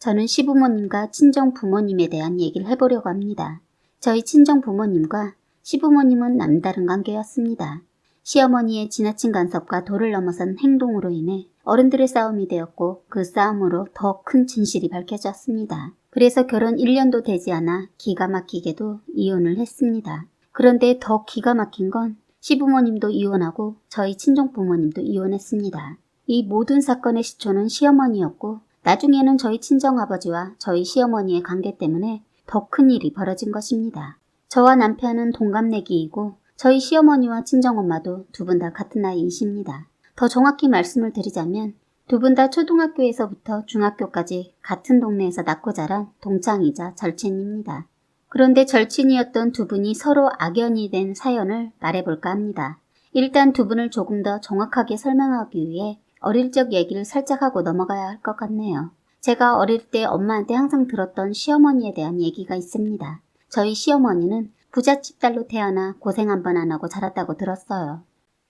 저는 시부모님과 친정부모님에 대한 얘기를 해보려고 합니다. 저희 친정부모님과 시부모님은 남다른 관계였습니다. 시어머니의 지나친 간섭과 도를 넘어선 행동으로 인해 어른들의 싸움이 되었고 그 싸움으로 더 큰 진실이 밝혀졌습니다. 그래서 결혼 1년도 되지 않아 기가 막히게도 이혼을 했습니다. 그런데 더 기가 막힌 건 시부모님도 이혼하고 저희 친정부모님도 이혼했습니다. 이 모든 사건의 시초는 시어머니였고 나중에는 저희 친정아버지와 저희 시어머니의 관계 때문에 더 큰 일이 벌어진 것입니다. 저와 남편은 동갑내기이고 저희 시어머니와 친정엄마도 두 분 다 같은 나이이십니다. 더 정확히 말씀을 드리자면 두 분 다 초등학교에서부터 중학교까지 같은 동네에서 낳고 자란 동창이자 절친입니다. 그런데 절친이었던 두 분이 서로 악연이 된 사연을 말해볼까 합니다. 일단 두 분을 조금 더 정확하게 설명하기 위해 어릴 적 얘기를 살짝 하고 넘어가야 할 것 같네요. 제가 어릴 때 엄마한테 항상 들었던 시어머니에 대한 얘기가 있습니다. 저희 시어머니는 부잣집 딸로 태어나 고생 한 번 안 하고 자랐다고 들었어요.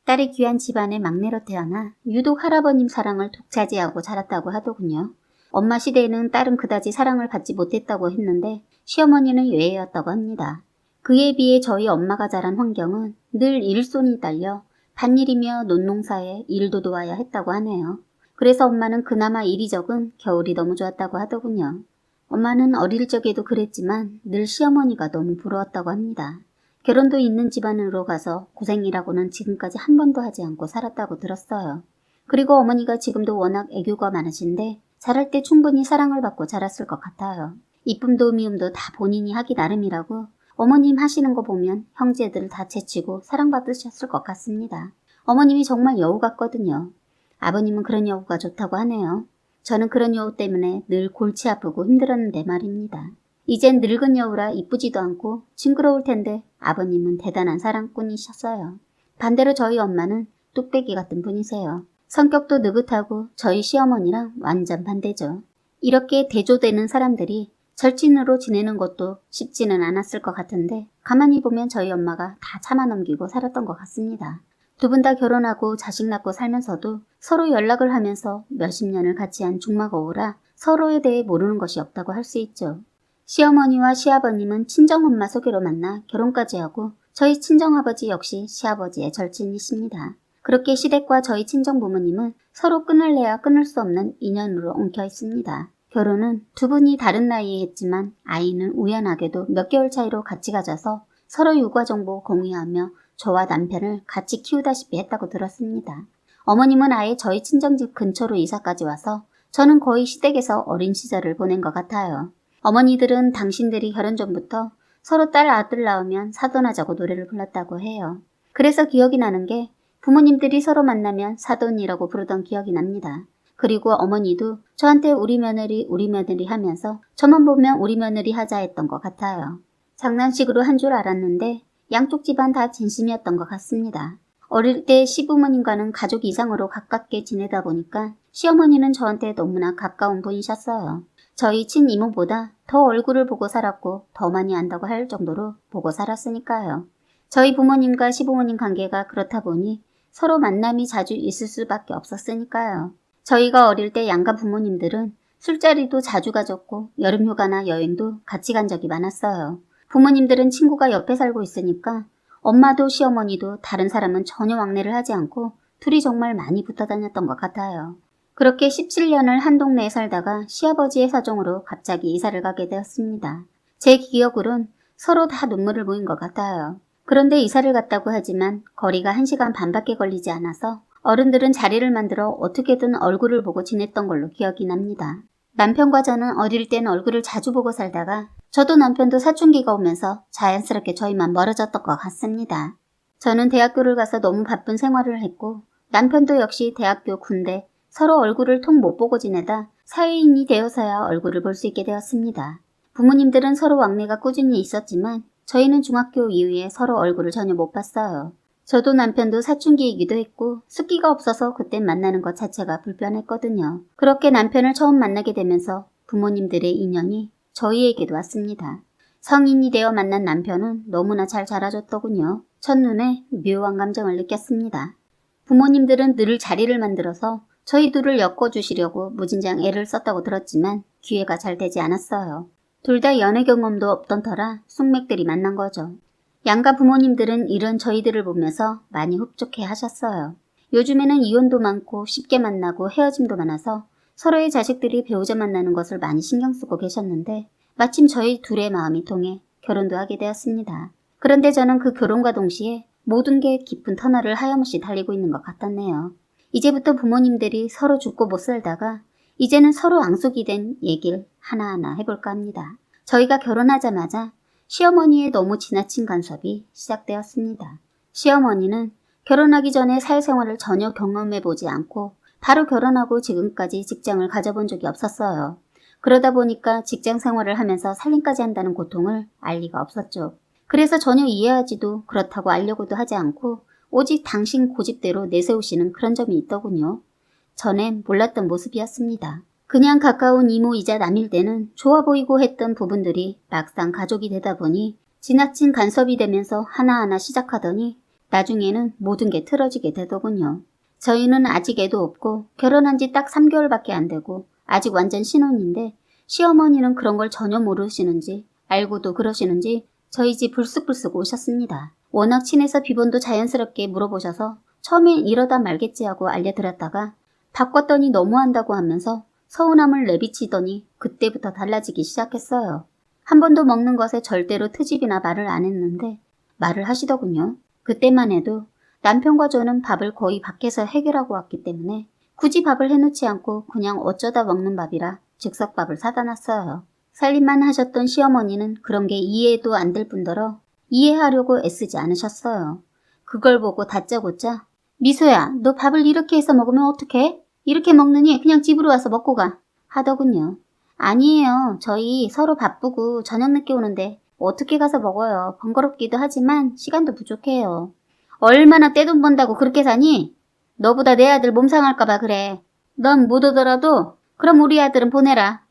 딸이 귀한 집안의 막내로 태어나 유독 할아버님 사랑을 독차지하고 자랐다고 하더군요. 엄마 시대에는 딸은 그다지 사랑을 받지 못했다고 했는데 시어머니는 예외였다고 합니다. 그에 비해 저희 엄마가 자란 환경은 늘 일손이 딸려 밭일이며 논농사에 일도 도와야 했다고 하네요. 그래서 엄마는 그나마 일이 적은 겨울이 너무 좋았다고 하더군요. 엄마는 어릴 적에도 그랬지만 늘 시어머니가 너무 부러웠다고 합니다. 결혼도 있는 집안으로 가서 고생이라고는 지금까지 한 번도 하지 않고 살았다고 들었어요. 그리고 어머니가 지금도 워낙 애교가 많으신데 자랄 때 충분히 사랑을 받고 자랐을 것 같아요. 이쁨도 미움도 다 본인이 하기 나름이라고 어머님 하시는 거 보면 형제들 다 제치고 사랑받으셨을 것 같습니다. 어머님이 정말 여우 같거든요. 아버님은 그런 여우가 좋다고 하네요. 저는 그런 여우 때문에 늘 골치 아프고 힘들었는데 말입니다. 이젠 늙은 여우라 이쁘지도 않고 징그러울 텐데 아버님은 대단한 사랑꾼이셨어요. 반대로 저희 엄마는 뚝배기 같은 분이세요. 성격도 느긋하고 저희 시어머니랑 완전 반대죠. 이렇게 대조되는 사람들이 절친으로 지내는 것도 쉽지는 않았을 것 같은데 가만히 보면 저희 엄마가 다 참아넘기고 살았던 것 같습니다. 두 분 다 결혼하고 자식 낳고 살면서도 서로 연락을 하면서 몇십 년을 같이 한 중마거우라 서로에 대해 모르는 것이 없다고 할 수 있죠. 시어머니와 시아버님은 친정엄마 소개로 만나 결혼까지 하고 저희 친정아버지 역시 시아버지의 절친이십니다. 그렇게 시댁과 저희 친정부모님은 서로 끊을래야 끊을 수 없는 인연으로 엉켜 있습니다. 결혼은 두 분이 다른 나이에 했지만 아이는 우연하게도 몇 개월 차이로 같이 가져서 서로 육아정보 공유하며 저와 남편을 같이 키우다시피 했다고 들었습니다. 어머님은 아예 저희 친정집 근처로 이사까지 와서 저는 거의 시댁에서 어린 시절을 보낸 것 같아요. 어머니들은 당신들이 결혼 전부터 서로 딸 아들 낳으면 사돈하자고 노래를 불렀다고 해요. 그래서 기억이 나는 게 부모님들이 서로 만나면 사돈이라고 부르던 기억이 납니다. 그리고 어머니도 저한테 우리 며느리 하면서 저만 보면 우리 며느리 하자 했던 것 같아요. 장난식으로 한 줄 알았는데 양쪽 집안 다 진심이었던 것 같습니다. 어릴 때 시부모님과는 가족 이상으로 가깝게 지내다 보니까 시어머니는 저한테 너무나 가까운 분이셨어요. 저희 친이모보다 더 얼굴을 보고 살았고 더 많이 안다고 할 정도로 보고 살았으니까요. 저희 부모님과 시부모님 관계가 그렇다 보니 서로 만남이 자주 있을 수밖에 없었으니까요. 저희가 어릴 때 양가 부모님들은 술자리도 자주 가졌고 여름휴가나 여행도 같이 간 적이 많았어요. 부모님들은 친구가 옆에 살고 있으니까 엄마도 시어머니도 다른 사람은 전혀 왕래를 하지 않고 둘이 정말 많이 붙어 다녔던 것 같아요. 그렇게 17년을 한 동네에 살다가 시아버지의 사정으로 갑자기 이사를 가게 되었습니다. 제 기억으론 서로 다 눈물을 보인 것 같아요. 그런데 이사를 갔다고 하지만 거리가 1시간 반밖에 걸리지 않아서 어른들은 자리를 만들어 어떻게든 얼굴을 보고 지냈던 걸로 기억이 납니다. 남편과 저는 어릴 땐 얼굴을 자주 보고 살다가 저도 남편도 사춘기가 오면서 자연스럽게 저희만 멀어졌던 것 같습니다. 저는 대학교를 가서 너무 바쁜 생활을 했고 남편도 역시 대학교 군대 서로 얼굴을 통 못 보고 지내다 사회인이 되어서야 얼굴을 볼 수 있게 되었습니다. 부모님들은 서로 왕래가 꾸준히 있었지만 저희는 중학교 이후에 서로 얼굴을 전혀 못 봤어요. 저도 남편도 사춘기이기도 했고 숫기가 없어서 그땐 만나는 것 자체가 불편했거든요. 그렇게 남편을 처음 만나게 되면서 부모님들의 인연이 저희에게도 왔습니다. 성인이 되어 만난 남편은 너무나 잘 자라줬더군요. 첫눈에 묘한 감정을 느꼈습니다. 부모님들은 늘 자리를 만들어서 저희 둘을 엮어주시려고 무진장 애를 썼다고 들었지만 기회가 잘 되지 않았어요. 둘 다 연애 경험도 없던 터라 숙맥들이 만난 거죠. 양가 부모님들은 이런 저희들을 보면서 많이 흡족해 하셨어요. 요즘에는 이혼도 많고 쉽게 만나고 헤어짐도 많아서 서로의 자식들이 배우자 만나는 것을 많이 신경 쓰고 계셨는데 마침 저희 둘의 마음이 통해 결혼도 하게 되었습니다. 그런데 저는 그 결혼과 동시에 모든 게 깊은 터널을 하염없이 달리고 있는 것 같았네요. 이제부터 부모님들이 서로 죽고 못 살다가 이제는 서로 앙숙이 된 얘기를 하나하나 해볼까 합니다. 저희가 결혼하자마자 시어머니의 너무 지나친 간섭이 시작되었습니다. 시어머니는 결혼하기 전에 사회생활을 전혀 경험해보지 않고 바로 결혼하고 지금까지 직장을 가져본 적이 없었어요. 그러다 보니까 직장 생활을 하면서 살림까지 한다는 고통을 알 리가 없었죠. 그래서 전혀 이해하지도 그렇다고 알려고도 하지 않고 오직 당신 고집대로 내세우시는 그런 점이 있더군요. 전엔 몰랐던 모습이었습니다. 그냥 가까운 이모이자 남일 때는 좋아 보이고 했던 부분들이 막상 가족이 되다 보니 지나친 간섭이 되면서 하나하나 시작하더니 나중에는 모든 게 틀어지게 되더군요. 저희는 아직 애도 없고 결혼한 지 딱 3개월밖에 안 되고 아직 완전 신혼인데 시어머니는 그런 걸 전혀 모르시는지 알고도 그러시는지 저희 집 불쑥불쑥 오셨습니다. 워낙 친해서 비번도 자연스럽게 물어보셔서 처음엔 이러다 말겠지 하고 알려드렸다가 바꿨더니 너무한다고 하면서 서운함을 내비치더니 그때부터 달라지기 시작했어요. 한 번도 먹는 것에 절대로 트집이나 말을 안 했는데 말을 하시더군요. 그때만 해도 남편과 저는 밥을 거의 밖에서 해결하고 왔기 때문에 굳이 밥을 해놓지 않고 그냥 어쩌다 먹는 밥이라 즉석밥을 사다 놨어요. 살림만 하셨던 시어머니는 그런 게 이해도 안 될 뿐더러 이해하려고 애쓰지 않으셨어요. 그걸 보고 다짜고짜 미소야, 너 밥을 이렇게 해서 먹으면 어떡해? 이렇게 먹느니 그냥 집으로 와서 먹고 가 하더군요. 아니에요. 저희 서로 바쁘고 저녁 늦게 오는데 어떻게 가서 먹어요. 번거롭기도 하지만 시간도 부족해요. 얼마나 떼돈 번다고 그렇게 사니? 너보다 내 아들 몸 상할까봐 그래. 넌 못 오더라도 그럼 우리 아들은 보내라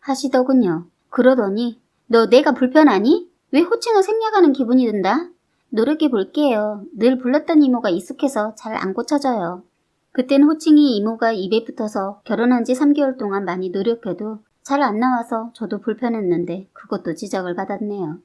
하시더군요. 그러더니 너 내가 불편하니? 왜 호칭을 생략하는 기분이 든다? 노력해 볼게요. 늘 불렀던 이모가 익숙해서 잘 안 고쳐져요. 그땐 호칭이 이모가 입에 붙어서 결혼한 지 3개월 동안 많이 노력해도 잘 안 나와서 저도 불편했는데 그것도 지적을 받았네요.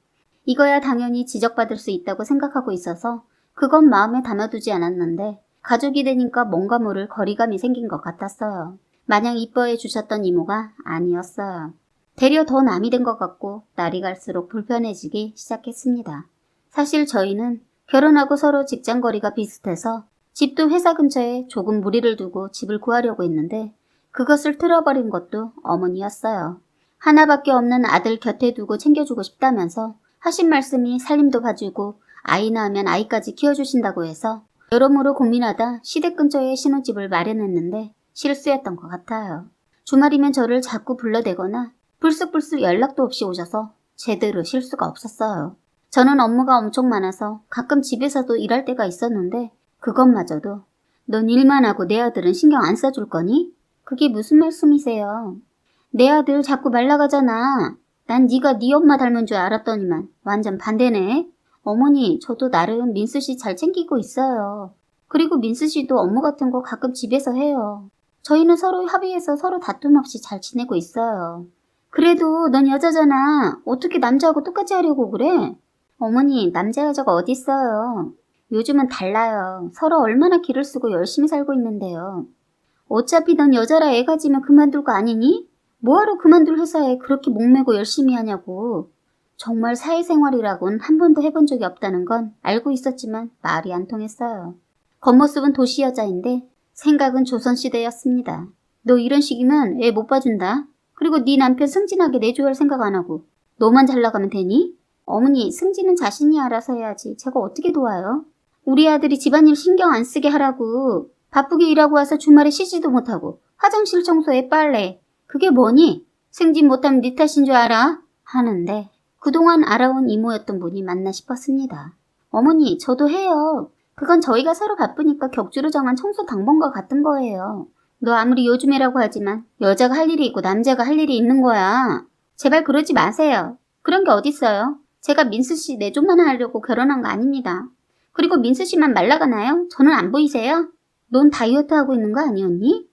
이거야 당연히 지적받을 수 있다고 생각하고 있어서 그건 마음에 담아두지 않았는데 가족이 되니까 뭔가 모를 거리감이 생긴 것 같았어요. 마냥 이뻐해 주셨던 이모가 아니었어요. 되려 더 남이 된 것 같고 날이 갈수록 불편해지기 시작했습니다. 사실 저희는 결혼하고 서로 직장 거리가 비슷해서 집도 회사 근처에 조금 무리를 두고 집을 구하려고 했는데 그것을 틀어버린 것도 어머니였어요. 하나밖에 없는 아들 곁에 두고 챙겨주고 싶다면서 하신 말씀이 살림도 봐주고 아이 낳으면 아이까지 키워주신다고 해서 여러모로 고민하다 시댁 근처에 신혼집을 마련했는데 실수였던 것 같아요. 주말이면 저를 자꾸 불러대거나 불쑥불쑥 연락도 없이 오셔서 제대로 쉴 수가 없었어요. 저는 업무가 엄청 많아서 가끔 집에서도 일할 때가 있었는데 그것마저도 넌 일만 하고 내 아들은 신경 안 써줄 거니? 그게 무슨 말씀이세요? 내 아들 자꾸 말라가잖아. 난 네가 네 엄마 닮은 줄 알았더니만 완전 반대네. 어머니, 저도 나름 민수 씨 잘 챙기고 있어요. 그리고 민수 씨도 업무 같은 거 가끔 집에서 해요. 저희는 서로 협의해서 서로 다툼 없이 잘 지내고 있어요. 그래도 넌 여자잖아. 어떻게 남자하고 똑같이 하려고 그래? 어머니, 남자 여자가 어딨어요. 요즘은 달라요. 서로 얼마나 기를 쓰고 열심히 살고 있는데요. 어차피 넌 여자라 애 가지면 그만둘 거 아니니? 뭐하러 그만둘 회사에 그렇게 목매고 열심히 하냐고. 정말 사회생활이라곤 한 번도 해본 적이 없다는 건 알고 있었지만 말이 안 통했어요. 겉모습은 도시 여자인데 생각은 조선시대였습니다. 너 이런 식이면 애 못 봐준다. 그리고 네 남편 승진하게 내줘야 할 생각 안 하고 너만 잘 나가면 되니? 어머니, 승진은 자신이 알아서 해야지 제가 어떻게 도와요? 우리 아들이 집안일 신경 안 쓰게 하라고. 바쁘게 일하고 와서 주말에 쉬지도 못하고 화장실 청소에 빨래. 그게 뭐니? 승진 못하면 네 탓인 줄 알아? 하는데 그동안 알아온 이모였던 분이 맞나 싶었습니다. 어머니, 저도 해요. 그건 저희가 서로 바쁘니까 격주로 정한 청소 당번과 같은 거예요. 너 아무리 요즘이라고 하지만 여자가 할 일이 있고 남자가 할 일이 있는 거야. 제발 그러지 마세요. 그런 게 어딨어요. 제가 민수 씨 내조만 하려고 결혼한 거 아닙니다. 그리고 민수 씨만 말라가나요? 저는 안 보이세요? 넌 다이어트 하고 있는 거 아니었니?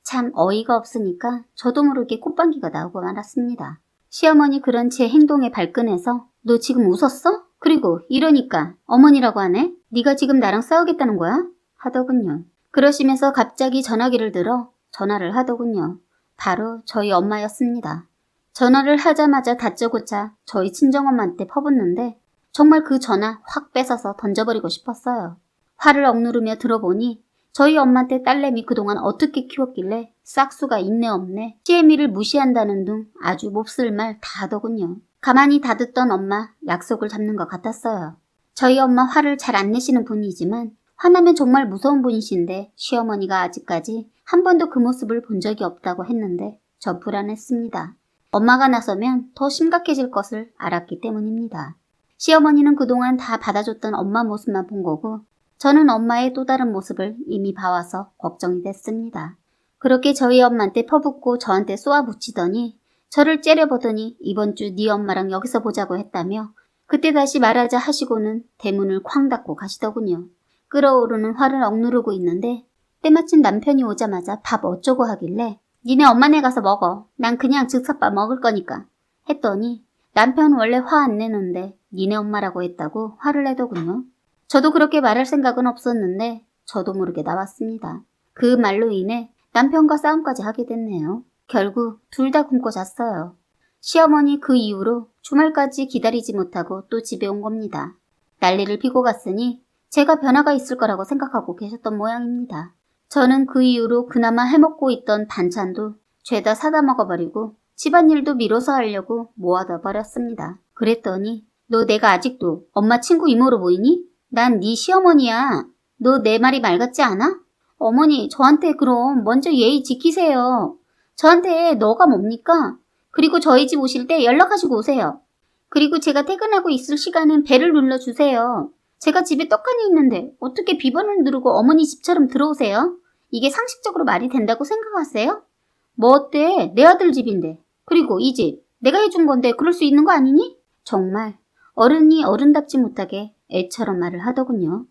참 어이가 없으니까 저도 모르게 콧방귀가 나오고 말았습니다. 시어머니 그런 제 행동에 발끈해서 너 지금 웃었어? 그리고 이러니까 어머니라고 하네? 네가 지금 나랑 싸우겠다는 거야? 하더군요. 그러시면서 갑자기 전화기를 들어 전화를 하더군요. 바로 저희 엄마였습니다. 전화를 하자마자 다짜고짜 저희 친정엄마한테 퍼붓는데 정말 그 전화 확 뺏어서 던져버리고 싶었어요. 화를 억누르며 들어보니 저희 엄마한테 딸내미 그동안 어떻게 키웠길래 싹수가 있네 없네 시애미를 무시한다는 둥 아주 몹쓸 말 다 하더군요. 가만히 다 듣던 엄마 약속을 잡는 것 같았어요. 저희 엄마 화를 잘 안 내시는 분이지만 화나면 정말 무서운 분이신데 시어머니가 아직까지 한 번도 그 모습을 본 적이 없다고 했는데 저 불안했습니다. 엄마가 나서면 더 심각해질 것을 알았기 때문입니다. 시어머니는 그동안 다 받아줬던 엄마 모습만 본 거고 저는 엄마의 또 다른 모습을 이미 봐와서 걱정이 됐습니다. 그렇게 저희 엄마한테 퍼붓고 저한테 쏘아붙이더니 저를 째려보더니 이번 주 네 엄마랑 여기서 보자고 했다며 그때 다시 말하자 하시고는 대문을 쾅 닫고 가시더군요. 끓어오르는 화를 억누르고 있는데 때마침 남편이 오자마자 밥 어쩌고 하길래 니네 엄마네 가서 먹어. 난 그냥 즉석밥 먹을 거니까 했더니 남편 원래 화 안 내는데 니네 엄마라고 했다고 화를 내더군요. 저도 그렇게 말할 생각은 없었는데 저도 모르게 나왔습니다. 그 말로 인해 남편과 싸움까지 하게 됐네요. 결국 둘 다 굶고 잤어요. 시어머니 그 이후로 주말까지 기다리지 못하고 또 집에 온 겁니다. 난리를 피고 갔으니 제가 변화가 있을 거라고 생각하고 계셨던 모양입니다. 저는 그 이후로 그나마 해먹고 있던 반찬도 죄다 사다 먹어버리고 집안일도 미뤄서 하려고 모아둬 버렸습니다. 그랬더니 너 내가 아직도 엄마 친구 이모로 보이니? 난 네 시어머니야. 너 내 말이 말 같지 않아? 어머니 저한테 그럼 먼저 예의 지키세요. 저한테 너가 뭡니까? 그리고 저희 집 오실 때 연락하시고 오세요. 그리고 제가 퇴근하고 있을 시간은 벨을 눌러주세요. 제가 집에 떡하니 있는데 어떻게 비번을 누르고 어머니 집처럼 들어오세요? 이게 상식적으로 말이 된다고 생각하세요? 뭐 어때? 내 아들 집인데. 그리고 이 집 내가 해준 건데 그럴 수 있는 거 아니니? 정말 어른이 어른답지 못하게 애처럼 말을 하더군요.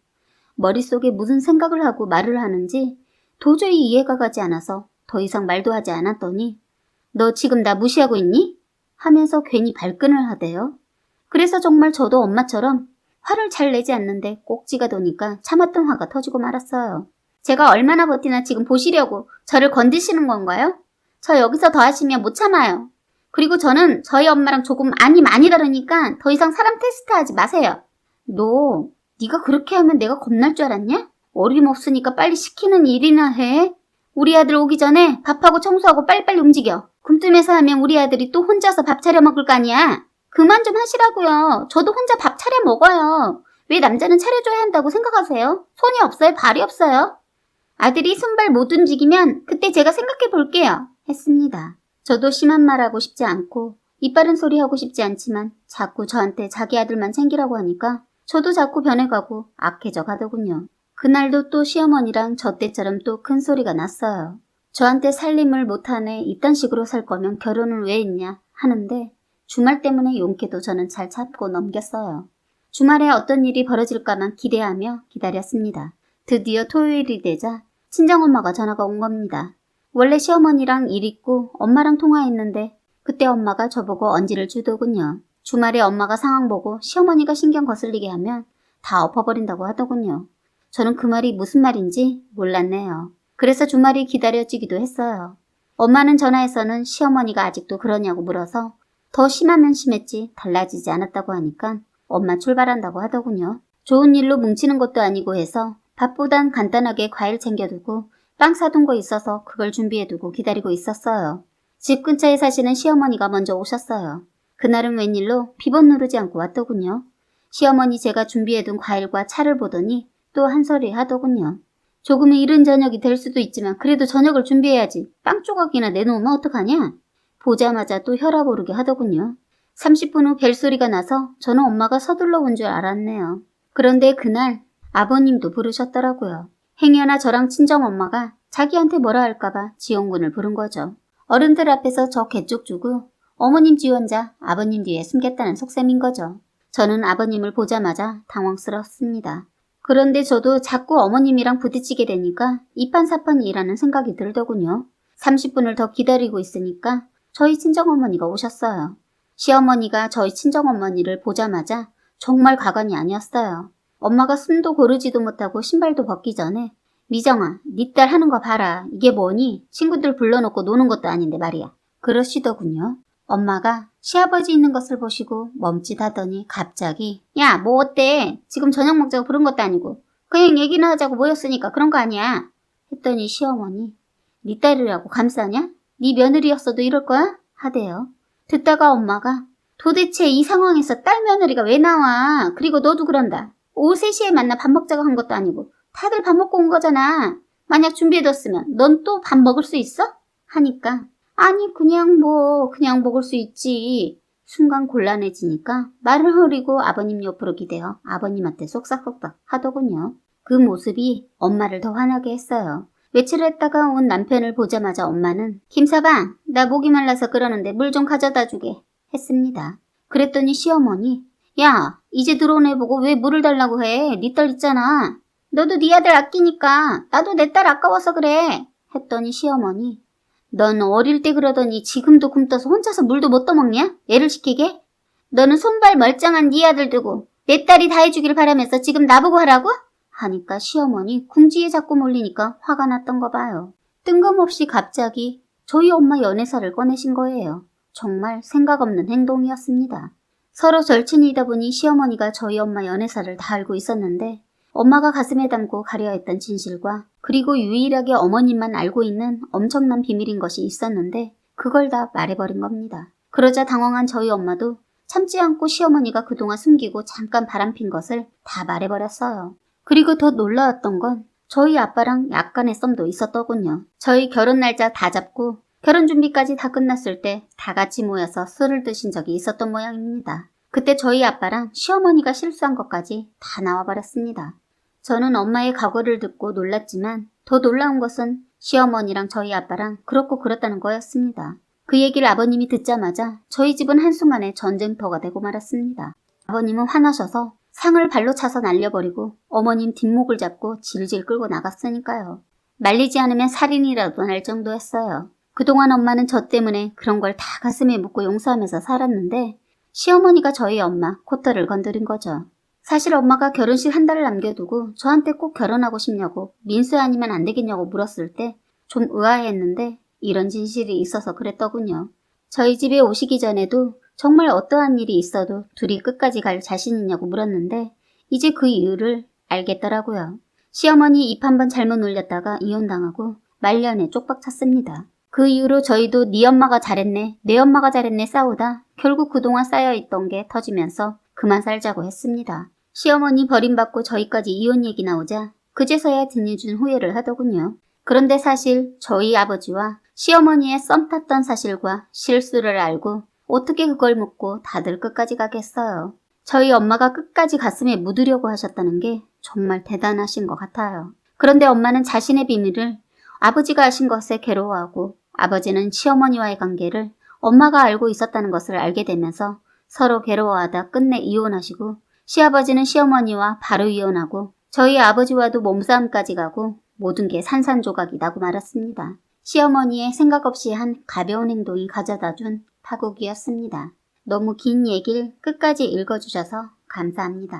머릿속에 무슨 생각을 하고 말을 하는지 도저히 이해가 가지 않아서 더 이상 말도 하지 않았더니 너 지금 나 무시하고 있니? 하면서 괜히 발끈을 하대요. 그래서 정말 저도 엄마처럼 화를 잘 내지 않는데 꼭지가 도니까 참았던 화가 터지고 말았어요. 제가 얼마나 버티나 지금 보시려고 저를 건드시는 건가요? 저 여기서 더 하시면 못 참아요. 그리고 저는 저희 엄마랑 조금 많이 다르니까 더 이상 사람 테스트 하지 마세요. 너 네가 그렇게 하면 내가 겁날 줄 알았냐? 어림없으니까 빨리 시키는 일이나 해. 우리 아들 오기 전에 밥하고 청소하고 빨리빨리 움직여. 굼뜸해서 하면 우리 아들이 또 혼자서 밥 차려 먹을 거 아니야. 그만 좀 하시라고요. 저도 혼자 밥 차려 먹어요. 왜 남자는 차려줘야 한다고 생각하세요? 손이 없어요? 발이 없어요? 아들이 손발 못 움직이면 그때 제가 생각해 볼게요. 했습니다. 저도 심한 말하고 싶지 않고 이빠른 소리 하고 싶지 않지만 자꾸 저한테 자기 아들만 챙기라고 하니까 저도 자꾸 변해가고 악해져 가더군요. 그날도 또 시어머니랑 저 때처럼 또 큰 소리가 났어요. 저한테 살림을 못하네 이딴 식으로 살 거면 결혼을 왜 했냐 하는데 주말 때문에 용케도 저는 잘 참고 넘겼어요. 주말에 어떤 일이 벌어질까만 기대하며 기다렸습니다. 드디어 토요일이 되자 친정엄마가 전화가 온 겁니다. 원래 시어머니랑 일 있고 엄마랑 통화했는데 그때 엄마가 저보고 언지를 주더군요. 주말에 엄마가 상황 보고 시어머니가 신경 거슬리게 하면 다 엎어버린다고 하더군요. 저는 그 말이 무슨 말인지 몰랐네요. 그래서 주말이 기다려지기도 했어요. 엄마는 전화에서는 시어머니가 아직도 그러냐고 물어서 더 심하면 심했지 달라지지 않았다고 하니까 엄마 출발한다고 하더군요. 좋은 일로 뭉치는 것도 아니고 해서 밥보단 간단하게 과일 챙겨두고 빵 사둔 거 있어서 그걸 준비해두고 기다리고 있었어요. 집 근처에 사시는 시어머니가 먼저 오셨어요. 그날은 웬일로 비번 누르지 않고 왔더군요. 시어머니 제가 준비해둔 과일과 차를 보더니 또 한 소리 하더군요. 조금은 이른 저녁이 될 수도 있지만 그래도 저녁을 준비해야지. 빵 조각이나 내놓으면 어떡하냐? 보자마자 또 혈압 오르게 하더군요. 30분 후 벨소리가 나서 저는 엄마가 서둘러 온 줄 알았네요. 그런데 그날 아버님도 부르셨더라고요. 행여나 저랑 친정엄마가 자기한테 뭐라 할까봐 지원군을 부른 거죠. 어른들 앞에서 저 개쪽 주고 어머님 지원자 아버님 뒤에 숨겠다는 속셈인 거죠. 저는 아버님을 보자마자 당황스럽습니다. 그런데 저도 자꾸 어머님이랑 부딪히게 되니까 이판사판이라는 생각이 들더군요. 30분을 더 기다리고 있으니까 저희 친정어머니가 오셨어요. 시어머니가 저희 친정어머니를 보자마자 정말 가관이 아니었어요. 엄마가 숨도 고르지도 못하고 신발도 벗기 전에 미정아, 네 딸 하는 거 봐라. 이게 뭐니? 친구들 불러놓고 노는 것도 아닌데 말이야. 그러시더군요. 엄마가 시아버지 있는 것을 보시고 멈칫하더니 갑자기 야, 뭐 어때? 지금 저녁 먹자고 부른 것도 아니고 그냥 얘기나 하자고 모였으니까 그런 거 아니야. 했더니 시어머니 네 딸이라고 감싸냐? 네 며느리였어도 이럴 거야? 하대요. 듣다가 엄마가 도대체 이 상황에서 딸 며느리가 왜 나와? 그리고 너도 그런다. 오후 3시에 만나 밥 먹자고 한 것도 아니고 다들 밥 먹고 온 거잖아. 만약 준비해뒀으면 넌 또 밥 먹을 수 있어? 하니까 아니 그냥 먹을 수 있지. 순간 곤란해지니까 말을 흐리고 아버님 옆으로 기대어 아버님한테 쏙싹쏙싹 하더군요. 그 모습이 엄마를 더 화나게 했어요. 외출을 했다가 온 남편을 보자마자 엄마는 김서방, 나 목이 말라서 그러는데 물 좀 가져다 주게 했습니다. 그랬더니 시어머니 야, 이제 들어온 애 보고 왜 물을 달라고 해? 네 딸 있잖아. 너도 네 아들 아끼니까 나도 내 딸 아까워서 그래. 했더니 시어머니 넌 어릴 때 그러더니 지금도 굶떠서 혼자서 물도 못 떠먹냐? 애를 시키게? 너는 손발 멀쩡한 네 아들 두고 내 딸이 다 해주길 바라면서 지금 나보고 하라고? 하니까 시어머니 궁지에 자꾸 몰리니까 화가 났던 거 봐요. 뜬금없이 갑자기 저희 엄마 연애사를 꺼내신 거예요. 정말 생각 없는 행동이었습니다. 서로 절친이다 보니 시어머니가 저희 엄마 연애사를 다 알고 있었는데 엄마가 가슴에 담고 가려 했던 진실과 그리고 유일하게 어머님만 알고 있는 엄청난 비밀인 것이 있었는데 그걸 다 말해버린 겁니다. 그러자 당황한 저희 엄마도 참지 않고 시어머니가 그동안 숨기고 잠깐 바람핀 것을 다 말해버렸어요. 그리고 더 놀라웠던 건 저희 아빠랑 약간의 썸도 있었더군요. 저희 결혼 날짜 다 잡고 결혼 준비까지 다 끝났을 때 다 같이 모여서 술을 드신 적이 있었던 모양입니다. 그때 저희 아빠랑 시어머니가 실수한 것까지 다 나와버렸습니다. 저는 엄마의 각오를 듣고 놀랐지만 더 놀라운 것은 시어머니랑 저희 아빠랑 그렇고 그렇다는 거였습니다. 그 얘기를 아버님이 듣자마자 저희 집은 한순간에 전쟁터가 되고 말았습니다. 아버님은 화나셔서 상을 발로 차서 날려버리고 어머님 뒷목을 잡고 질질 끌고 나갔으니까요. 말리지 않으면 살인이라도 날 정도였어요. 그동안 엄마는 저 때문에 그런 걸 다 가슴에 묻고 용서하면서 살았는데 시어머니가 저희 엄마 코털을 건드린 거죠. 사실 엄마가 결혼식 한 달을 남겨두고 저한테 꼭 결혼하고 싶냐고 민수 아니면 안 되겠냐고 물었을 때 좀 의아했는데 이런 진실이 있어서 그랬더군요. 저희 집에 오시기 전에도 정말 어떠한 일이 있어도 둘이 끝까지 갈 자신 있냐고 물었는데 이제 그 이유를 알겠더라고요. 시어머니 입 한 번 잘못 놀렸다가 이혼당하고 말년에 쪽박 찼습니다. 그 이후로 저희도 네 엄마가 잘했네, 내 엄마가 잘했네 싸우다 결국 그동안 쌓여있던 게 터지면서 그만 살자고 했습니다. 시어머니 버림받고 저희까지 이혼 얘기 나오자 그제서야 듣는 후회를 하더군요. 그런데 사실 저희 아버지와 시어머니의 썸 탔던 사실과 실수를 알고 어떻게 그걸 묻고 다들 끝까지 가겠어요. 저희 엄마가 끝까지 가슴에 묻으려고 하셨다는 게 정말 대단하신 것 같아요. 그런데 엄마는 자신의 비밀을 아버지가 아신 것에 괴로워하고 아버지는 시어머니와의 관계를 엄마가 알고 있었다는 것을 알게 되면서 서로 괴로워하다 끝내 이혼하시고 시아버지는 시어머니와 바로 이혼하고 저희 아버지와도 몸싸움까지 가고 모든 게 산산조각이 나고 말았습니다. 시어머니의 생각 없이 한 가벼운 행동이 가져다 준 파국이었습니다. 너무 긴 얘기를 끝까지 읽어주셔서 감사합니다.